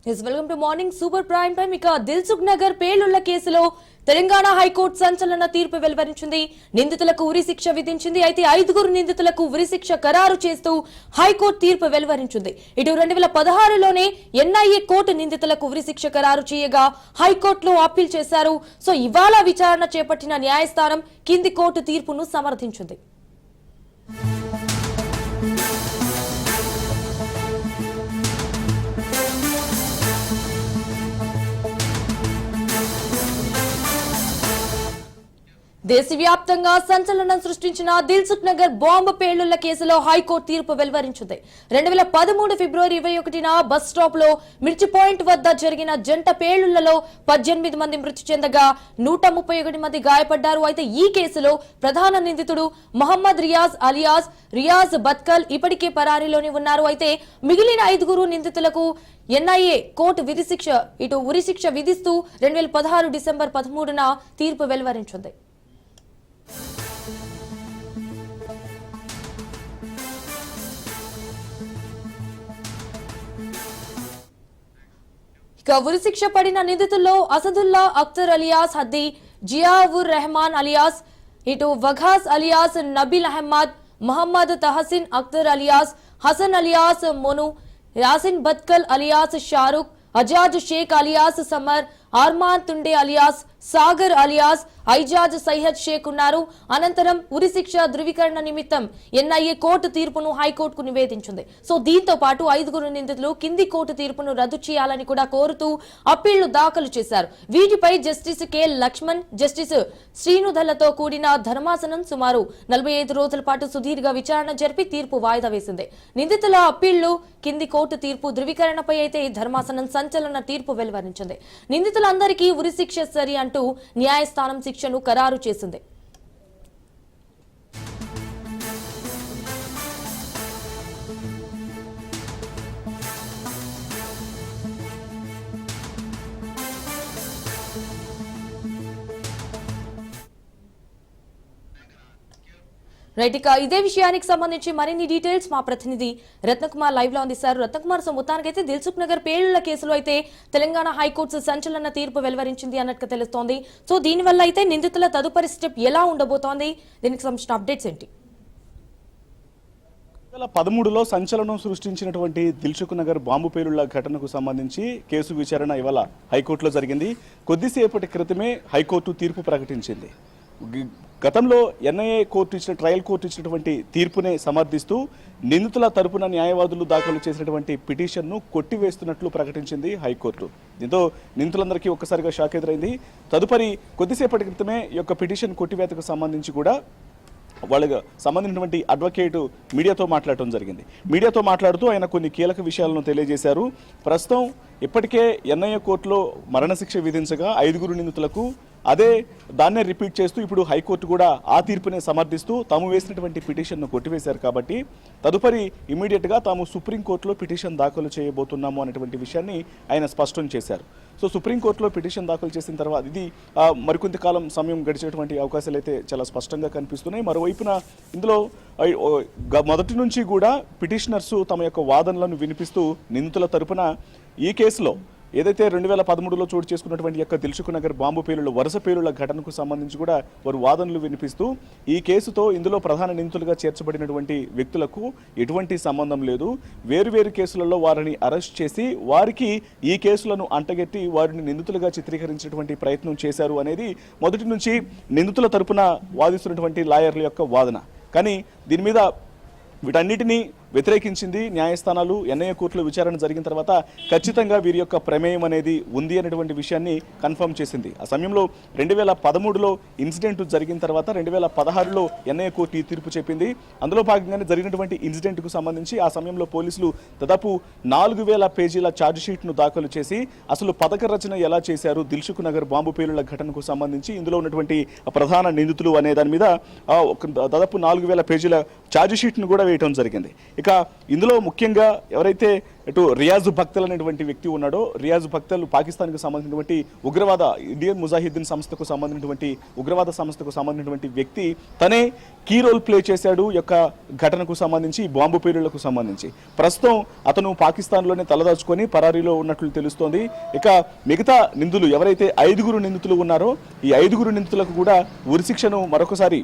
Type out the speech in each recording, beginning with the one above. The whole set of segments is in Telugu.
Welcome to morning super prime time. ఇక దిల్సుఖ్ నగర్ పేలుళ్ల కేసులో తెలంగాణ హైకోర్టు సంచలన తీర్పు వెలువరించింది. నిందితులకు ఉరి శిక్ష విధించింది. అయితే 5 నిందితులకు ఉరి శిక్ష ఖరారు చేస్తూ హైకోర్టు తీర్పు వెలువరించింది. ఇటు 2016లోనే ఎన్ఐఏ కోర్టు నిందితులకు ఉరి శిక్ష ఖరారు చేయగా హైకోర్టులో అప్పీల్ చేశారు. సో ఇవాళ విచారణ చేపట్టిన న్యాయస్థానం కింది కోర్టు తీర్పును సమర్థించింది. దేశవ్యాప్తంగా సంచలనం సృష్టించిన దిల్సుఖ్ నగర్ బాంబు పేలుళ్ల కేసులో హైకోర్టు తీర్పు వెలువరించింది. 2013 ఫిబ్రవరి 21న బస్ స్టాప్ లో మిర్చి పాయింట్ వద్ద జరిగిన జంట పేలుళ్లలో 18 మంది మృతి చెందగా 131 మంది గాయపడ్డారు. అయితే ఈ కేసులో ప్రధాన నిందితుడు మహమ్మద్ రియాజ్ అలియాస్ రియాజ్ బత్కల్ ఇప్పటికే పరారీలోనే ఉన్నారు. అయితే మిగిలిన 5 నిందితులకు ఎన్ఐఏ కోర్టు ఉరి శిక్ష విధిస్తూ 2016 డిసెంబర్ 13న తీర్పు వెలువరించింది. ఇక ఉరి శిక్ష పడిన నిందితుల్లో అసదుల్లా అఖ్తర్ అలియాస్ హద్దీ, జియావుర్ రెహమాన్ అలియాస్, ఇటు Waqas alias Nabeel Ahmed, Mohammed Tahseen Akhtar alias Hassan alias Monu, Yasin Bhatkal alias Shahrukh, Ajaz Sheikh alias Samar, Arman Tunde alias Sagar alias Aijaz Syed Sheikh ఉన్నారు. అనంతరం ఉరి శిక్ష ధృవీకరణ నిమిత్తం ఎన్ఐఏ కోర్టు తీర్పును హైకోర్టుకు నివేదించింది. సో దీంతో పాటు 5 నిందితులు కింది కోర్టు తీర్పును రద్దు చేయాలని కూడా కోరుతూ అప్పీళ్లు దాఖలు చేశారు. వీటిపై జస్టిస్ కె లక్ష్మణ్, జస్టిస్ శ్రీనుధలతో కూడిన ధర్మాసనం సుమారు 45 రోజుల పాటు సుదీర్ఘ విచారణ జరిపి తీర్పు వాయిదా వేసింది. నిందితుల అప్పీళ్లు కింది కోర్టు తీర్పు ధృవీకరణపై అయితే ధర్మాసనం సంచలన తీర్పు వెలువరించింది. నిందితులందరికీ ఉరి శిక్ష సరి అంటూ న్యాయస్థానం శిక్షను ఖరారు చేసింది. రైట్, ఇక ఇదే విషయానికి సంబంధించి మరిన్ని డీటెయిల్స్ మా ప్రతినిధి రత్నకుమార్ లైవ్ లో అందిస్తారు. రత్నకుమార్, సో మొత్తానికైతే దిల్సుఖ్ నగర్ పేలుళ్ల కేసులో అయితే తెలంగాణ హైకోర్టు సంచలన తీర్పు వెలువరించింది అన్నట్టుగా తెలుస్తోంది. సో దీనివల్ల అయితే నిందితుల తదుపరి స్టెప్ ఎలా ఉండబోతోంది, దీనికి సంబంధించిన అప్డేట్స్ ఏంటి? 2013లో సంచలనం సృష్టించినటువంటి దిల్సుఖ్ నగర్ బాంబు పేలుళ్ల ఘటనకు సంబంధించి కేసు విచారణ ఇవాళ హైకోర్టులో జరిగింది. కొద్దిసేపటి క్రితమే హైకోర్టు తీర్పు ప్రకటించింది. గతంలో ఎన్ఐఏ కోర్టు ఇచ్చిన ట్రయల్ కోర్టు ఇచ్చినటువంటి తీర్పునే సమర్థిస్తూ నిందితుల తరపున న్యాయవాదులు దాఖలు చేసినటువంటి పిటిషన్ను కొట్టివేస్తున్నట్లు ప్రకటించింది హైకోర్టు. దీంతో నిందితులందరికీ ఒక్కసారిగా షాక్ ఎదురైంది. తదుపరి కొద్దిసేపటి క్రితమే ఈ యొక్క పిటిషన్ కొట్టివేతకు సంబంధించి కూడా వాళ్ళకి సంబంధించినటువంటి అడ్వకేటు మీడియాతో మాట్లాడటం జరిగింది. మీడియాతో మాట్లాడుతూ ఆయన కొన్ని కీలక విషయాలను తెలియజేశారు. ప్రస్తుతం ఇప్పటికే ఎన్ఐఏ కోర్టులో మరణశిక్ష విధించగా 5 నిందితులకు అదే దాన్నే రిపీట్ చేస్తూ ఇప్పుడు హైకోర్టు కూడా ఆ తీర్పునే సమర్థిస్తూ తాము వేసినటువంటి పిటిషన్ను కొట్టివేశారు. కాబట్టి తదుపరి ఇమీడియట్గా తాము సుప్రీంకోర్టులో పిటిషన్ దాఖలు చేయబోతున్నాము అనేటువంటి విషయాన్ని ఆయన స్పష్టం చేశారు. సో సుప్రీంకోర్టులో పిటిషన్ దాఖలు చేసిన తర్వాత ఇది మరికొంత కాలం సమయం గడిచేటువంటి అవకాశాలు అయితే చాలా స్పష్టంగా కనిపిస్తున్నాయి. మరోవైపున ఇందులో మొదటి నుంచి కూడా పిటిషనర్స్ తమ యొక్క వాదనలను వినిపిస్తూ నిందితుల తరపున ఈ కేసులో ఏదైతే 2013లో చోటు చేసుకున్నటువంటి యొక్క దిల్సుఖ్ నగర్ బాంబు పేలుళ్ల వరుస పేలుళ్ల ఘటనకు సంబంధించి కూడా వారు వాదనలు వినిపిస్తూ ఈ కేసుతో ఇందులో ప్రధాన నిందితులుగా చేర్చబడినటువంటి వ్యక్తులకు ఎటువంటి సంబంధం లేదు, వేరువేరు కేసులలో వారిని అరెస్ట్ చేసి వారికి ఈ కేసులను అంటగెట్టి వారిని నిందితులుగా చిత్రీకరించినటువంటి ప్రయత్నం చేశారు అనేది మొదటి నుంచి నిందితుల తరపున వాదిస్తున్నటువంటి లాయర్ల యొక్క వాదన. కానీ దీని మీద వీటన్నిటినీ వ్యతిరేకించింది న్యాయస్థానాలు. ఎన్ఐఏ కోర్టులో విచారణ జరిగిన తర్వాత ఖచ్చితంగా వీరి యొక్క ప్రమేయం అనేది ఉంది అనేటువంటి విషయాన్ని కన్ఫర్మ్ చేసింది. ఆ సమయంలో 2013లో ఇన్సిడెంట్ జరిగిన తర్వాత 2016లో ఎన్ఐఏ కోర్టు ఈ తీర్పు చెప్పింది. అందులో భాగంగానే జరిగినటువంటి ఇన్సిడెంట్కు సంబంధించి ఆ సమయంలో పోలీసులు దాదాపు 4000 పేజీల ఛార్జ్ షీట్ను దాఖలు చేసి అసలు పథక రచన ఎలా చేశారు దిల్సుఖ్ నగర్ బాంబు పేలుళ్ల ఘటనకు సంబంధించి ఇందులో ఉన్నటువంటి ప్రధాన నిందితులు అనే దాని మీద దాదాపు 4000 పేజీల ఛార్జ్ షీట్ను కూడా వేయటం జరిగింది. ఇక ఇందులో ముఖ్యంగా ఎవరైతే ఇటు రియాజ్ భక్తల్ అనేటువంటి వ్యక్తి ఉన్నాడో, రియాజ్ భక్తల్ పాకిస్తాన్కి సంబంధించినటువంటి ఉగ్రవాద ఇండియన్ ముజాహిద్దీన్ సంస్థకు సంబంధించినటువంటి ఉగ్రవాద సంస్థకు సంబంధించినటువంటి వ్యక్తి తనే కీ రోల్ ప్లే చేశాడు యొక్క ఘటనకు సంబంధించి, బాంబు పేలుళ్లకు సంబంధించి. ప్రస్తుతం అతను పాకిస్తాన్లోనే తలదాచుకొని పరారీలో ఉన్నట్లు తెలుస్తోంది. ఇక మిగతా నిందులు ఎవరైతే 5 నిందితులు ఉన్నారో ఈ 5 నిందితులకు కూడా ఉరిశిక్షను మరొకసారి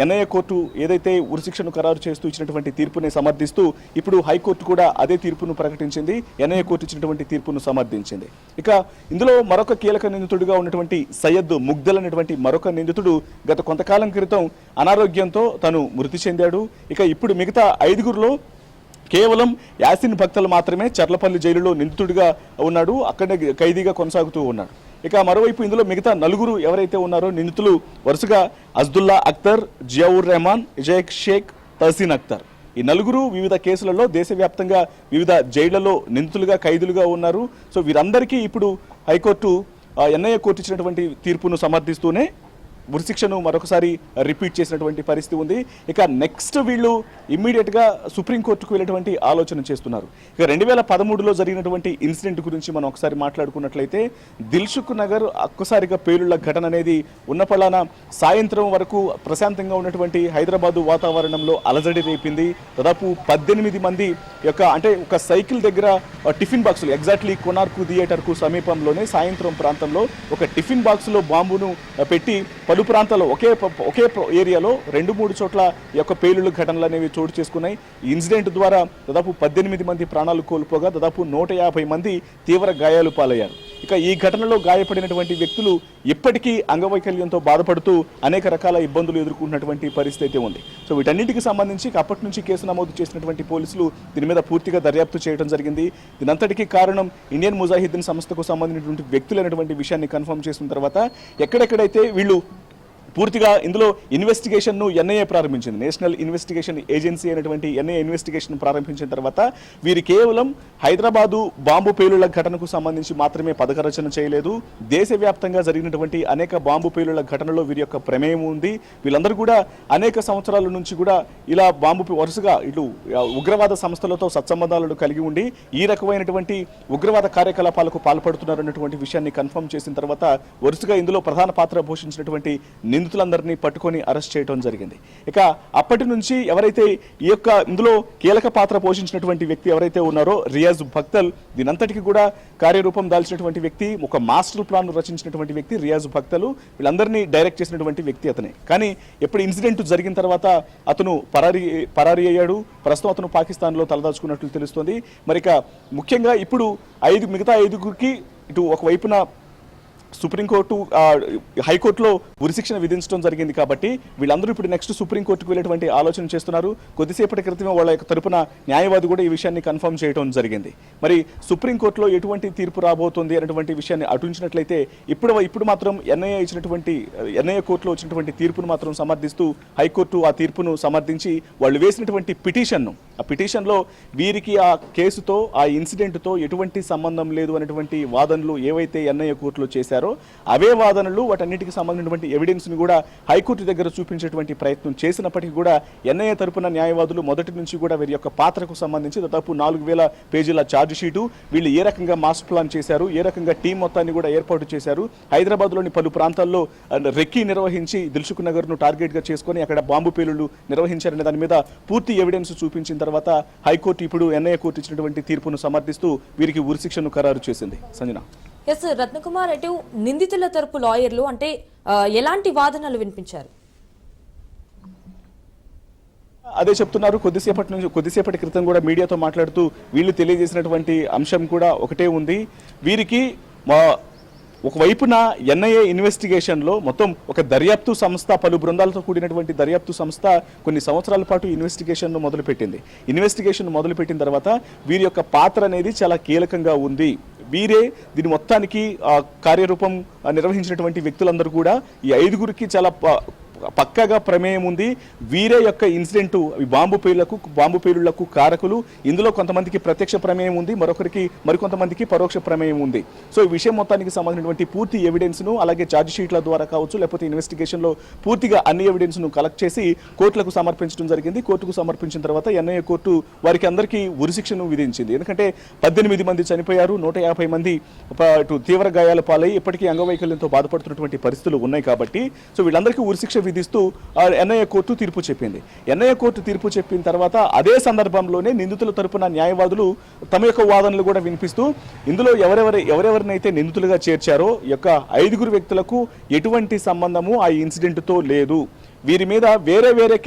ఎన్ఐఏ కోర్టు ఏదైతే ఉరిశిక్షను ఖరారు చేస్తూ ఇచ్చినటువంటి తీర్పుని సమర్థిస్తూ ఇప్పుడు హైకోర్టు కూడా అదే తీర్పును ప్రకటించింది. ఎన్ఐఏ కోర్టు ఇచ్చినటువంటి తీర్పును సమర్థించింది. ఇక ఇందులో మరొక కీలక నిందితుడిగా ఉన్నటువంటి సయ్యద్ ముగ్దల్ అనేటువంటి మరొక నిందితుడు గత కొంతకాలం క్రితం అనారోగ్యంతో తను మృతి చెందాడు. ఇక ఇప్పుడు మిగతా 5గురిలో కేవలం యాసిన్ భక్తలు మాత్రమే చర్లపల్లి జైలులో నిందితుడిగా ఉన్నాడు, అక్కడే ఖైదీగా కొనసాగుతూ ఉన్నాడు. ఇక మరోవైపు ఇందులో మిగతా 4 ఎవరైతే ఉన్నారో నిందితులు వరుసగా అజ్దుల్లా అఖ్తర్, జియావుర్ రెహమాన్, ఇజాక్ షేక్, తహసీన్ అఖ్తర్. ఈ 4 వివిధ కేసులలో దేశవ్యాప్తంగా వివిధ జైళ్లలో నిందితులుగా ఖైదీలుగా ఉన్నారు. సో వీరందరికీ ఇప్పుడు హైకోర్టు ఎన్ఐఏ కోర్టు ఇచ్చినటువంటి తీర్పును సమర్థిస్తూనే ఉరిశిక్షను మరొకసారి రిపీట్ చేసినటువంటి పరిస్థితి ఉంది. ఇక నెక్స్ట్ వీళ్ళు ఇమ్మీడియట్గా సుప్రీంకోర్టుకు వెళ్ళేటువంటి ఆలోచన చేస్తున్నారు. ఇక 2013లో జరిగినటువంటి ఇన్సిడెంట్ గురించి మనం ఒకసారి మాట్లాడుకున్నట్లయితే దిల్సుఖ్ నగర్ ఒక్కసారిగా పేలుళ్ల ఘటన అనేది ఉన్నపళాన సాయంత్రం వరకు ప్రశాంతంగా ఉన్నటువంటి హైదరాబాదు వాతావరణంలో అలజడి రేపింది. దాదాపు 18 మంది యొక్క అంటే ఒక సైకిల్ దగ్గర టిఫిన్ బాక్సులు ఎగ్జాక్ట్లీ కొనార్కు థియేటర్కు సమీపంలోనే సాయంత్రం ప్రాంతంలో ఒక టిఫిన్ బాక్సులో బాంబును పెట్టి పలు ప్రాంతాల్లో ఒకే ఏరియాలో 2-3 చోట్ల ఈ యొక్క పేలుళ్ల ఘటనలు అనేవి చోటు చేసుకున్నాయి. ఈ ఇన్సిడెంట్ ద్వారా దాదాపు 18 మంది ప్రాణాలు కోల్పోగా దాదాపు 150 మంది తీవ్ర గాయాలు పాలయ్యారు. ఇక ఈ ఘటనలో గాయపడినటువంటి వ్యక్తులు ఇప్పటికీ అంగవైకల్యంతో బాధపడుతూ అనేక రకాల ఇబ్బందులు ఎదుర్కొంటున్నటువంటి పరిస్థితి ఉంది. సో వీటన్నిటికి సంబంధించి అప్పటి నుంచి కేసు నమోదు చేసినటువంటి పోలీసులు దీని మీద పూర్తిగా దర్యాప్తు చేయడం జరిగింది. దీనంతటికీ కారణం ఇండియన్ ముజాహిద్దీన్ సంస్థకు సంబంధించినటువంటి వ్యక్తులైనటువంటి విషయాన్ని కన్ఫర్మ్ చేసిన తర్వాత ఎక్కడెక్కడైతే వీళ్ళు పూర్తిగా ఇందులో ఇన్వెస్టిగేషన్ను ఎన్ఐఏ ప్రారంభించింది. నేషనల్ ఇన్వెస్టిగేషన్ ఏజెన్సీ అయినటువంటి ఎన్ఐఏ ఇన్వెస్టిగేషన్ ప్రారంభించిన తర్వాత వీరు కేవలం హైదరాబాదు బాంబు పేలుళ్ల ఘటనకు సంబంధించి మాత్రమే పథకరచన చేయలేదు. దేశవ్యాప్తంగా జరిగినటువంటి అనేక బాంబు పేలుళ్ల ఘటనలో వీరి యొక్క ప్రమేయం ఉంది. వీళ్ళందరూ కూడా అనేక సంవత్సరాల నుంచి కూడా ఇలా బాంబు వరుసగా ఇటు ఉగ్రవాద సంస్థలతో సత్సంబంధాలను కలిగి ఉండి ఈ రకమైనటువంటి ఉగ్రవాద కార్యకలాపాలకు పాల్పడుతున్నారన్నటువంటి విషయాన్ని కన్ఫర్మ్ చేసిన తర్వాత వరుసగా ఇందులో ప్రధాన పాత్ర పోషించినటువంటి నిందితులందరినీ పట్టుకొని అరెస్ట్ చేయడం జరిగింది. ఇక అప్పటి నుంచి ఎవరైతే ఈ యొక్క ఇందులో కీలక పాత్ర పోషించినటువంటి వ్యక్తి ఎవరైతే ఉన్నారో రియాజ్ భక్తల్, దీనంతటికి కూడా కార్యరూపం దాల్చినటువంటి వ్యక్తి, ఒక మాస్టర్ ప్లాన్ రచించినటువంటి వ్యక్తి రియాజ్ భక్తలు, వీళ్ళందరినీ డైరెక్ట్ చేసినటువంటి వ్యక్తి అతనే. కానీ ఎప్పుడు ఇన్సిడెంట్ జరిగిన తర్వాత అతను పరారీ అయ్యాడు. ప్రస్తుతం అతను పాకిస్తాన్లో తలదాచుకున్నట్లు తెలుస్తోంది. మరి ఇక ముఖ్యంగా ఇప్పుడు మిగతా 5గురికి ఇటు ఒకవైపున సుప్రీంకోర్టు హైకోర్టులో ఉరిశిక్షణ విధించడం జరిగింది కాబట్టి వీళ్ళందరూ ఇప్పుడు నెక్స్ట్ సుప్రీంకోర్టుకు వెళ్ళేటువంటి ఆలోచన చేస్తున్నారు. కొద్దిసేపటి క్రితమే వాళ్ళ యొక్క తరపున న్యాయవాది కూడా ఈ విషయాన్ని కన్ఫర్మ్ చేయడం జరిగింది. మరి సుప్రీంకోర్టులో ఎటువంటి తీర్పు రాబోతుంది అనేటువంటి విషయాన్ని అటుంచినట్లయితే ఇప్పుడు మాత్రం ఎన్ఐఏ కోర్టులో వచ్చినటువంటి తీర్పును మాత్రం సమర్థిస్తూ హైకోర్టు ఆ తీర్పును సమర్థించి వాళ్ళు వేసినటువంటి ఆ పిటిషన్లో వీరికి ఆ కేసుతో ఆ ఇన్సిడెంట్తో ఎటువంటి సంబంధం లేదు అనేటువంటి వాదనలు ఏవైతే ఎన్ఐఏ కోర్టులో చేశారో అవే వాదనలు వాటన్నిటికి సంబంధించినటువంటి ఎవిడెన్స్ ని కూడా హైకోర్టు దగ్గర చూపించేటువంటి ప్రయత్నం చేసినప్పటికీ కూడా ఎన్ఐఏ తరపున న్యాయవాదులు మొదటి నుంచి కూడా వీరి యొక్క పాత్రకు సంబంధించి దాదాపు 4000 పేజీల ఛార్జ్ షీటు, వీళ్ళు ఏ రకంగా మాస్టర్ ప్లాన్ చేశారు, ఏ రకంగా టీం మొత్తాన్ని కూడా ఏర్పాటు చేశారు, హైదరాబాద్లోని పలు ప్రాంతాల్లో రెక్కీ నిర్వహించి దిల్సుఖ్ నగర్ ను టార్గెట్ గా చేసుకొని అక్కడ బాంబు పేలుళ్లు నిర్వహించారనే దాని మీద పూర్తి ఎవిడెన్స్ చూపించిన తర్వాత హైకోర్టు ఇప్పుడు ఎన్ఐఏ కోర్టు ఇచ్చినటువంటి తీర్పును సమర్థిస్తూ వీరికి ఉరిశిక్షను ఖరారు చేసింది. సంజన. ఎస్ రత్నకుమార్, అటు నిందితుల తరపు లాయర్లు అంటే ఎలాంటి వాదనలు వినిపించారు? అదే చెప్తున్నారు. కొద్దిసేపటి క్రితం కూడా మీడియాతో మాట్లాడుతూ వీళ్ళు తెలియజేసినటువంటి అంశం కూడా ఒకటే ఉంది. వీరికి ఒకవైపున ఎన్ఐఏ ఇన్వెస్టిగేషన్లో మొత్తం ఒక దర్యాప్తు సంస్థ, పలు బృందాలతో కూడినటువంటి దర్యాప్తు సంస్థ కొన్ని సంవత్సరాల పాటు ఇన్వెస్టిగేషన్ మొదలుపెట్టిన తర్వాత వీరి యొక్క పాత్ర అనేది చాలా కీలకంగా ఉంది. వీరే దీని మొత్తానికి కార్యరూపం నిర్వహించినటువంటి వ్యక్తులందరూ కూడా ఈ 5గురికి చాలా పక్కాగా ప్రమేయం ఉంది, వీరే యొక్క ఇన్సిడెంట్ బాంబు పేలుళ్లకు కారకులు, ఇందులో కొంతమందికి ప్రత్యక్ష ప్రమేయం ఉంది, మరికొంతమందికి పరోక్ష ప్రమేయం ఉంది. సో ఈ విషయం మొత్తానికి సంబంధించినటువంటి పూర్తి ఎవిడెన్స్ను అలాగే ఛార్జ్ షీట్ల ద్వారా కావచ్చు లేకపోతే ఇన్వెస్టిగేషన్లో పూర్తిగా అన్ని ఎవిడెన్స్ను కలెక్ట్ చేసి కోర్టులకు సమర్పించడం జరిగింది. కోర్టుకు సమర్పించిన తర్వాత ఎన్ఐఏ కోర్టు వారికి అందరికీ ఉరిశిక్షను విధించింది. ఎందుకంటే 18 మంది చనిపోయారు, 150 మంది తీవ్ర గాయాల పాలై ఇప్పటికీ అంగవైకల్యంతో బాధపడుతున్నటువంటి పరిస్థితులు ఉన్నాయి కాబట్టి సో వీళ్ళందరికీ ఉరిశిక్ష విధిస్తూ ఎన్ఐఏ కోర్టు తీర్పు చెప్పింది. ఎన్ఐఏ కోర్టు తీర్పు చెప్పిన తర్వాత అదే సందర్భంలోనే నిందితుల తరపున న్యాయవాదులు తమ యొక్క వాదనలు కూడా వినిపిస్తూ ఇందులో ఎవరెవరినైతే నిందితులుగా చేర్చారో యొక్క 5 వ్యక్తులకు ఎటువంటి సంబంధము ఆ ఇన్సిడెంట్తో లేదు, వీరి మీద వేరే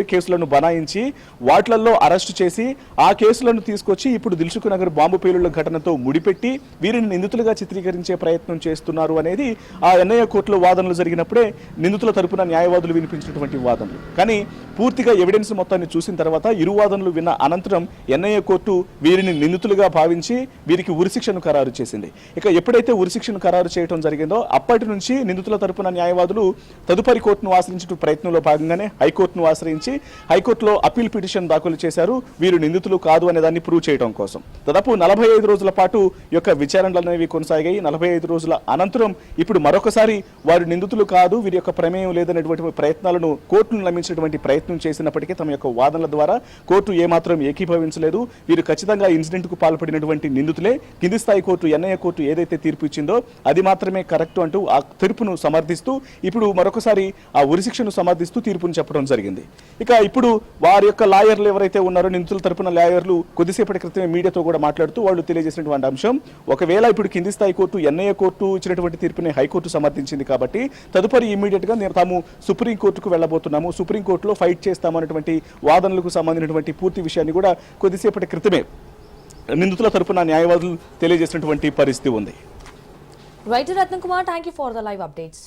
కేసులను బనాయించి వాటిల్లో అరెస్టు చేసి ఆ కేసులను తీసుకొచ్చి ఇప్పుడు దిల్సుఖ్ నగర్ బాంబు పేలుళ్ల ఘటనతో ముడిపెట్టి వీరిని నిందితులుగా చిత్రీకరించే ప్రయత్నం చేస్తున్నారు అనేది ఆ ఎన్ఐఏ కోర్టులో వాదనలు జరిగినప్పుడే నిందితుల తరపున న్యాయవాదులు వినిపించినటువంటి వాదనలు. కానీ పూర్తిగా ఎవిడెన్స్ మొత్తాన్ని చూసిన తర్వాత ఇరు వాదనలు విన్న అనంతరం ఎన్ఐఏ కోర్టు వీరిని నిందితులుగా భావించి వీరికి ఉరిశిక్షను ఖరారు చేసింది. ఇక ఎప్పుడైతే ఉరిశిక్షను ఖరారు చేయడం జరిగిందో అప్పటి నుంచి నిందితుల తరపున న్యాయవాదులు తదుపరి కోర్టును ఆశ్రయించే ప్రయత్నంలో భాగంగానే హైకోర్టును ఆశ్రయించి హైకోర్టులో అప్పీల్ పిటిషన్ దాఖలు చేశారు వీరు నిందితులు కాదు అనే దాన్ని ప్రూవ్ చేయడం కోసం. దాదాపు 45 రోజుల పాటు యొక్క విచారణలు అనేవి కొనసాగాయి. 45 రోజుల అనంతరం ఇప్పుడు మరొకసారి వారు నిందితులు కాదు, వీరి యొక్క ప్రమేయం లేదనేటువంటి ప్రయత్నాలను కోర్టును నమ్మించినటువంటి ప్రయత్నం చేసినప్పటికీ తమ యొక్క వాదనల ద్వారా కోర్టు ఏమాత్రం ఏకీభవించలేదు. వీరు ఖచ్చితంగా ఇన్సిడెంట్ కు పాల్పడినటువంటి నిందితులే, కింది స్థాయి కోర్టు ఎన్ఐఏ కోర్టు ఏదైతే తీర్పు ఇచ్చిందో అది మాత్రమే కరెక్ట్ అంటూ ఆ తీర్పును సమర్థిస్తూ ఇప్పుడు మరొకసారి ఆ ఉరిశిక్షను సమర్థిస్తూ తీర్పును చెప్పడం జరిగింది. ఇక ఇప్పుడు వారి యొక్క లాయర్లు ఎవరైతే ఉన్నారో నిందితుల తరపున లాయర్లు కొద్దిసేపటి క్రితమే మీడియాతో కూడా మాట్లాడుతూ వాళ్ళు తెలియజేసినటువంటి అంశం, ఒకవేళ ఇప్పుడు కింది స్థాయి కోర్టు ఎన్ఐఏ కోర్టు ఇచ్చినటువంటి తీర్పుని హైకోర్టు సమర్థించింది కాబట్టి తదుపరి ఇమీడియట్ గా తాము సుప్రీంకోర్టుకు వెళ్ళబోతున్నాము, సుప్రీంకోర్టులో ఫైట్ చేస్తామన్నటువంటి వాదనలకు సంబంధించినటువంటి పూర్తి విషయాన్ని కూడా కొద్దిసేపటి క్రితమే నిందితుల తరపున న్యాయవాదులు తెలియజేసినటువంటి పరిస్థితి ఉంది. Writer Ratna Kumar, thank you for the live updates.